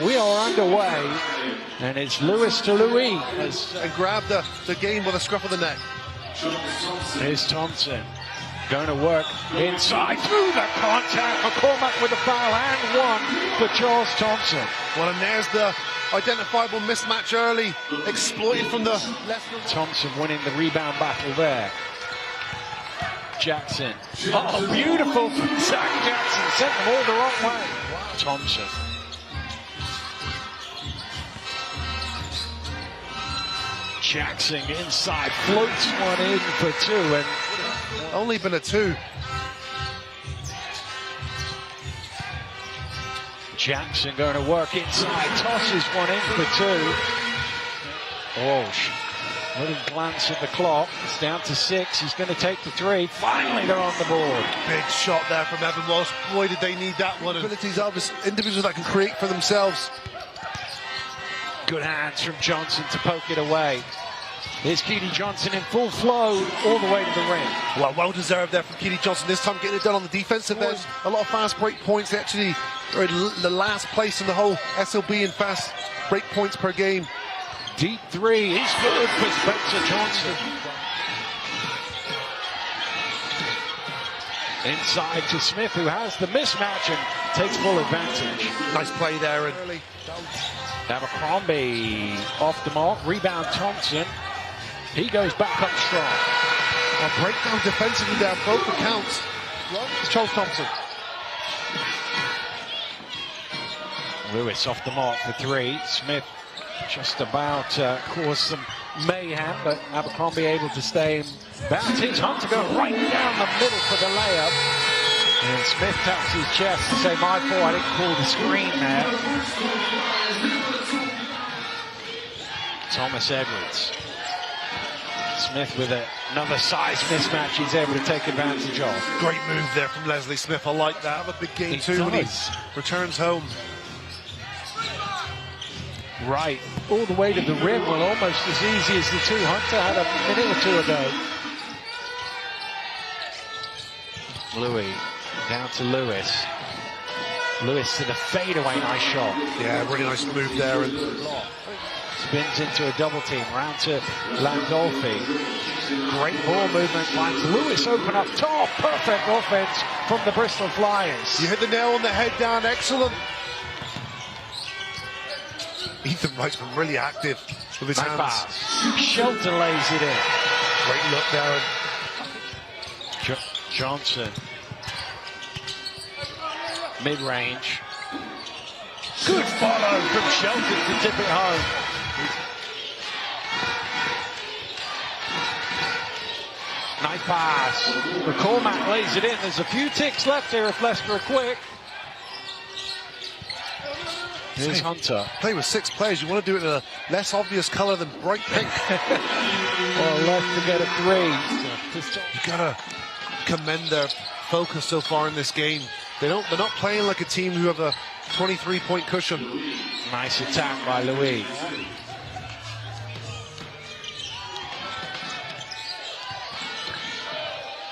We are underway, and it's Lewis to Louis. And grabbed the game with a scruff of the neck. Here's Thompson. Going to work inside through the contact. McCormack with a foul and one for Charles Thompson. Well, and there's the identifiable mismatch early, exploited from the left. Thompson winning the rebound battle there. Jackson. Oh, beautiful from Zach Jackson. Sent them all the wrong way. Thompson. Jackson inside, floats one in for two, and only been a two. Jackson going to work inside, tosses one in for two. Walsh, little glance at the clock, it's down to 6, he's going to take the three. Finally they're on the board. Big shot there from Evan Walsh. Boy, did they need that one. Abilities of individuals that can create for themselves. Good hands from Johnson to poke it away. Here's Keedy Johnson in full flow all the way to the ring. Well deserved there from Keedy Johnson. This time getting it done on the defensive. There's a lot of fast break points. They actually are in the last place in the whole SLB in fast break points per game. Deep three is good for Spencer Johnson. Inside to Smith, who has the mismatch and takes full advantage. Nice play there. And Abercrombie off the mark, rebound Thompson. He goes back up strong. A breakdown defensively there, both accounts. It's Charles Thompson. Lewis off the mark for three. Smith just about caused some mayhem, but Abercrombie able to stay in bounds. Here's Hunter going right down the middle for the layup. And Smith taps his chest to say, my fault, I didn't call the screen there. Thomas Edwards. Smith with another size mismatch he's able to take advantage of. Great move there from Leslie Smith. I like that. Have a big game too when he returns home. Right, all the way to the rim. Well, almost as easy as the two Hunter had a minute or two ago. Louis, down to Lewis. Lewis to the fadeaway, nice shot. Yeah, really nice move there. And spins into a double team, round to Landolfi. Great ball movement, finds Lewis open up top. Perfect offense from the Bristol Flyers. You hit the nail on the head down, excellent. Ethan Wright's been really active with his hands. Pass. Shelton lays it in. Great look there. Johnson. Mid-range. Good follow from Shelton to tip it home. Nice pass. McCormack lays it in. There's a few ticks left here if Leicester are quick. Here's Hunter. Play with 6 players. You want to do it in a less obvious colour than bright pink. Well, left to get a 3. You gotta commend their focus so far in this game. They're not playing like a team who have a 23-point cushion. Nice attack by Louis.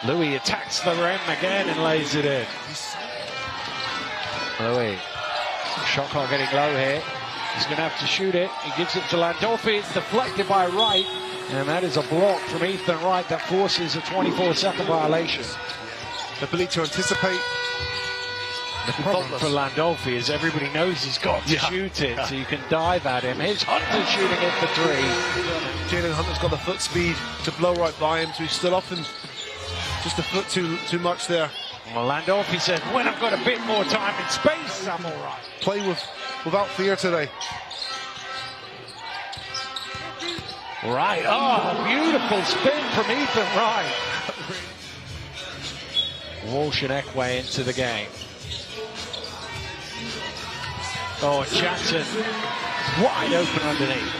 Louis attacks the rim again and lays it in. Louis. Shot clock getting low here. He's going to have to shoot it. He gives it to Landolfi. It's deflected by Wright. And that is a block from Ethan Wright that forces a 24-second violation. The ability to anticipate. The problem for Landolfi is everybody knows he's got to shoot it, so you can dive at him. Here's Hunter shooting it for 3. Jalen Hunter's got the foot speed to blow right by him, so he's still often just a foot too much there. Well, Landolfi said, when I've got a bit more time and space, I'm all right. Play without fear today. Right. Oh, beautiful spin from Ethan Wright. Walsh and Ekwe into the game. Oh, Jackson wide open underneath.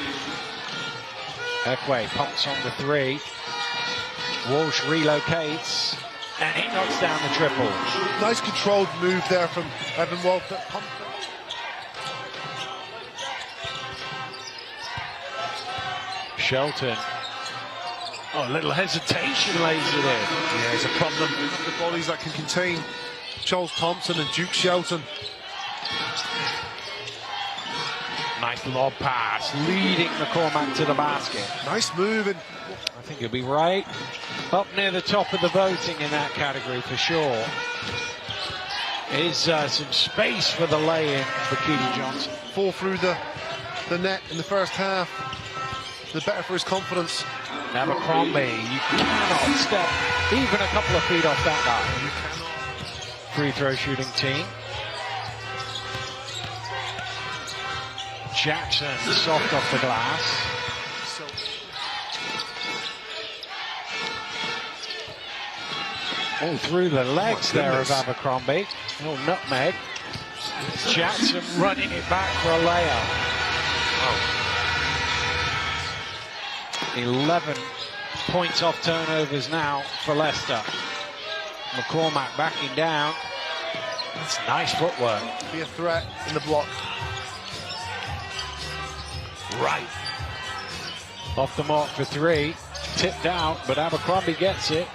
Ekwe pumps on the 3. Walsh relocates. And he knocks down the triple. Nice controlled move there from Evan Walsh. Shelton. Oh, a little hesitation lays it in. Yeah, it's a problem. The volleys that can contain Charles Thompson and Duke Shelton. Nice lob pass, leading McCormack to the basket. Nice move. And I think he'll be right up near the top of the voting in that category for sure. Is some space for the lay-in for Keely Johnson. fall through the net in the first half. The better for his confidence. Abercrombie, you cannot step even a couple of feet off that line. You cannot. Free throw shooting team. Jackson soft off the glass. All through the legs there of Abercrombie. Oh, nutmeg. Jackson running it back for a layup. Oh. 11 points off turnovers now for Leicester. McCormack backing down. That's nice footwork. Be a threat in the block. Right. Off the mark for three. Tipped out, but Abercrombie gets it.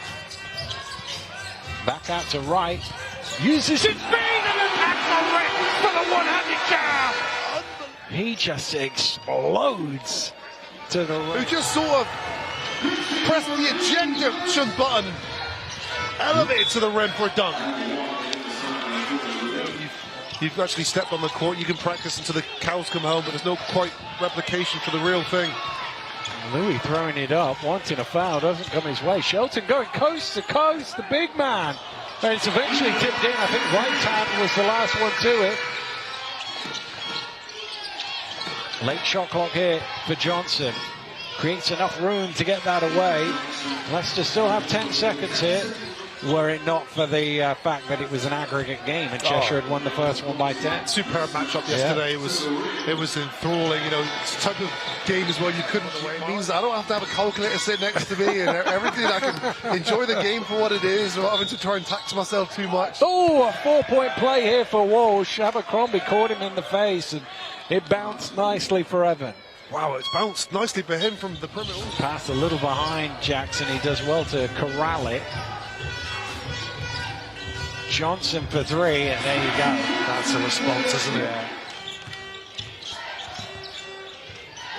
Back out to right. Uses his speed and attacks on Rick for the one-handed jab. He just explodes to the right. Who just sort of pressed the ejection button, elevated to the rim for a dunk. You've actually stepped on the court. You can practice until the cows come home, but there's no quite replication for the real thing. Louis throwing it up, wanting a foul, doesn't come his way. Shelton going coast to coast, the big man. And it's eventually tipped in. I think right hand was the last one to it. Late shot clock here for Johnson. Creates enough room to get that away. Leicester still have 10 seconds here. Were it not for the fact that it was an aggregate game and Cheshire had won the first one by 10. Superb matchup yesterday. Yeah. It was enthralling. You know, it's a type of game as well. You couldn't. It means I don't have to have a calculator sit next to me and everything. I can enjoy the game for what it is, without having to try and tax myself too much. Oh, a 4-point play here for Walsh. Abercrombie caught him in the face, and it bounced nicely for Evan. Wow, it's bounced nicely for him from the perimeter. Pass a little behind Jackson. He does well to corral it. Johnson for three, and there you go. That's a response, isn't it? Yeah.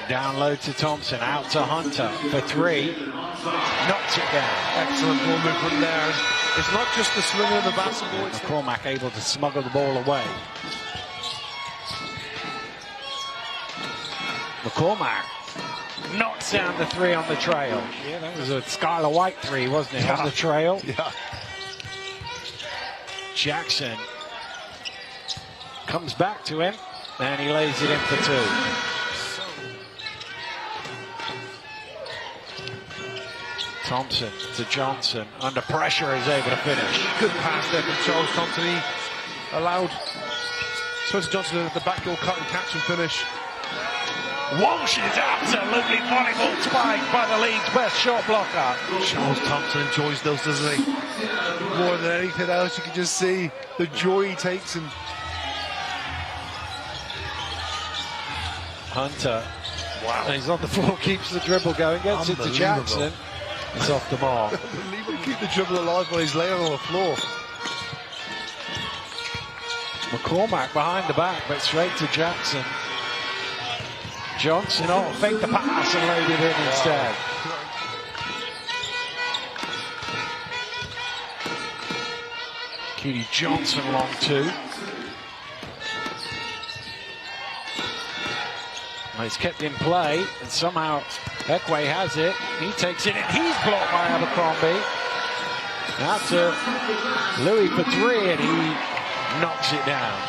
Down low to Thompson, out to Hunter for three. Knocks it down. Excellent ball movement there. It's not just the swinging of the basketball. McCormack able to smuggle the ball away. McCormack knocks down the three on the trail. Yeah, that was a Skylar White three, wasn't it? Yeah. On the trail. Yeah. Jackson comes back to him, and he lays it in for two. Thompson to Johnson, under pressure, is able to finish. Good pass there from Charles Thompson. He allowed Spencer Johnson the backdoor cut and catch and finish. Walsh is absolutely volleyball spiked by the league's best shot blocker. Charles Thompson enjoys those, doesn't he? More than anything else, you can just see the joy he takes. And Hunter, wow, he's on the floor, keeps the dribble going, gets it to Jackson. It's off the mark. Unbelievable. Keep the dribble alive while he's laying on the floor. McCormack behind the back, but straight to Jackson. Johnson, fake the pass and laid it in instead. Keely Johnson long two. Well, it's kept in play, and somehow Ekwe has it. He takes it, and he's blocked by Abercrombie. Out to Louis for three, and he knocks it down.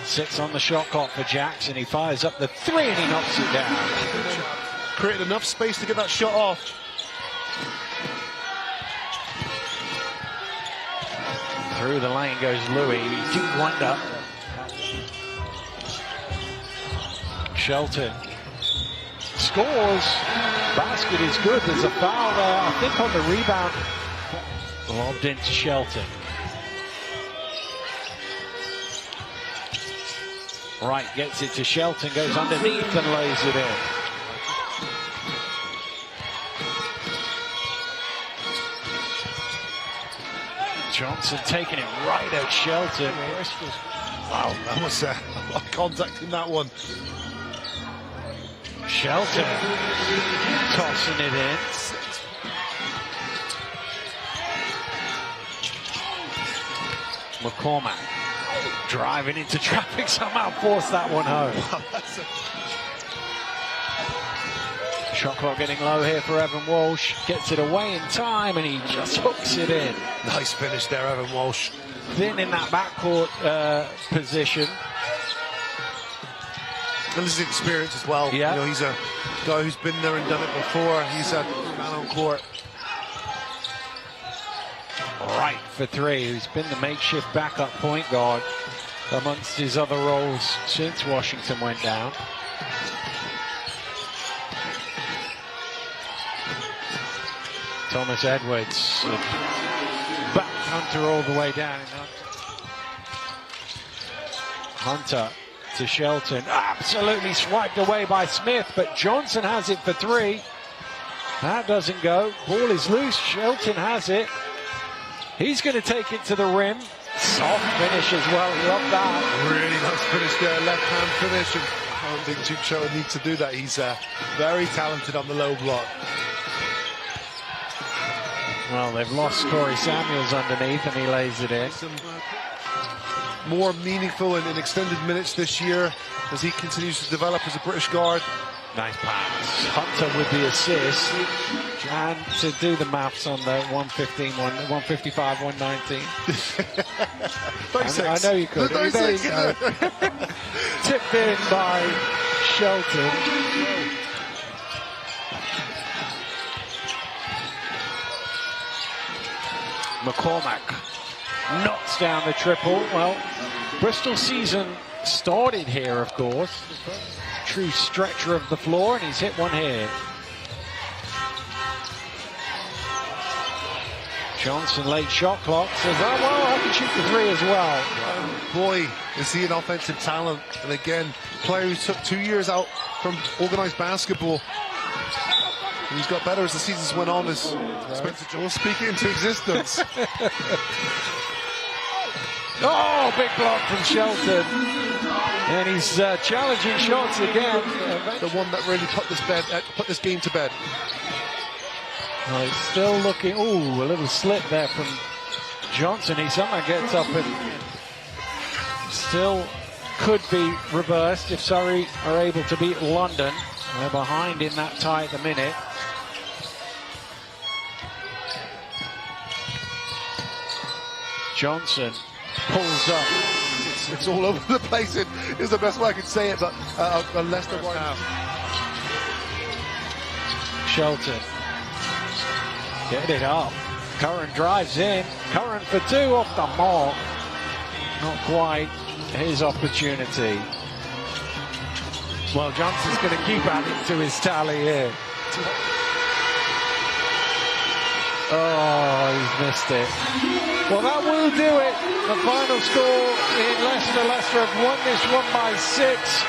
Six on the shot clock for Jackson. He fires up the three and he knocks it down. Created enough space to get that shot off. Through the lane goes Louis. He do wonder. Shelton scores. Basket is good. There's a foul there, I think, on the rebound. Lobbed into Shelton. Wright gets it to Shelton, goes underneath and lays it in. Johnson taking it right at Shelton. Wow, that was a lot of contact in that one. Shelton tossing it in. McCormack driving into traffic, somehow forced that one home. Shot clock getting low here for Evan Walsh. Gets it away in time and he just hooks it in. Nice finish there, Evan Walsh. Thin in that backcourt position. And this is experience as well. Yeah. You know, he's a guy who's been there and done it before. He's a man on court. Right for three, who's been the makeshift backup point guard amongst his other roles since Washington went down. Thomas Edwards backed Hunter all the way down. Hunter to Shelton, absolutely swiped away by Smith, but Johnson has it for three. That doesn't go. Ball is loose. Shelton has it. He's going to take it to the rim. Soft finish as well. Love that. Really nice finish there. Left-hand finish. And I don't think Duke Cho needs to do that. He's very talented on the low block. Well, they've lost Corey Samuels underneath, and he lays it in. Some more meaningful and in extended minutes this year as he continues to develop as a British guard. Nice pass. Hunter with the assist. And to do the maths on the 155, 119. I know you could. There you go. Tipped in by Shelton. McCormack knocks down the triple. Well, Bristol season started here, of course. True stretcher of the floor, and he's hit one here. Johnson, late shot clock, says, oh, well, I can shoot the three as well. Boy, is he an offensive talent. And again, player who took 2 years out from organized basketball. And he's got better as the seasons went on, as Spencer Jones speaking into existence. Oh, big block from Shelton. And he's challenging shots again. The one that really put this game to bed. Well, he's still looking. Ooh, a little slip there from Johnson. He somehow gets up and still could be reversed if Surrey are able to beat London. They're behind in that tie at the minute. Johnson pulls up. It's all over the place. It is the best way I could say it, but Leicester right now. Shelton. Get it up. Curran drives in. Curran for two off the mark. Not quite his opportunity. Well, Johnson's going to keep adding to his tally here. Oh, he's missed it. Well, that will do it. The final score in Leicester. Leicester have won this one by 6.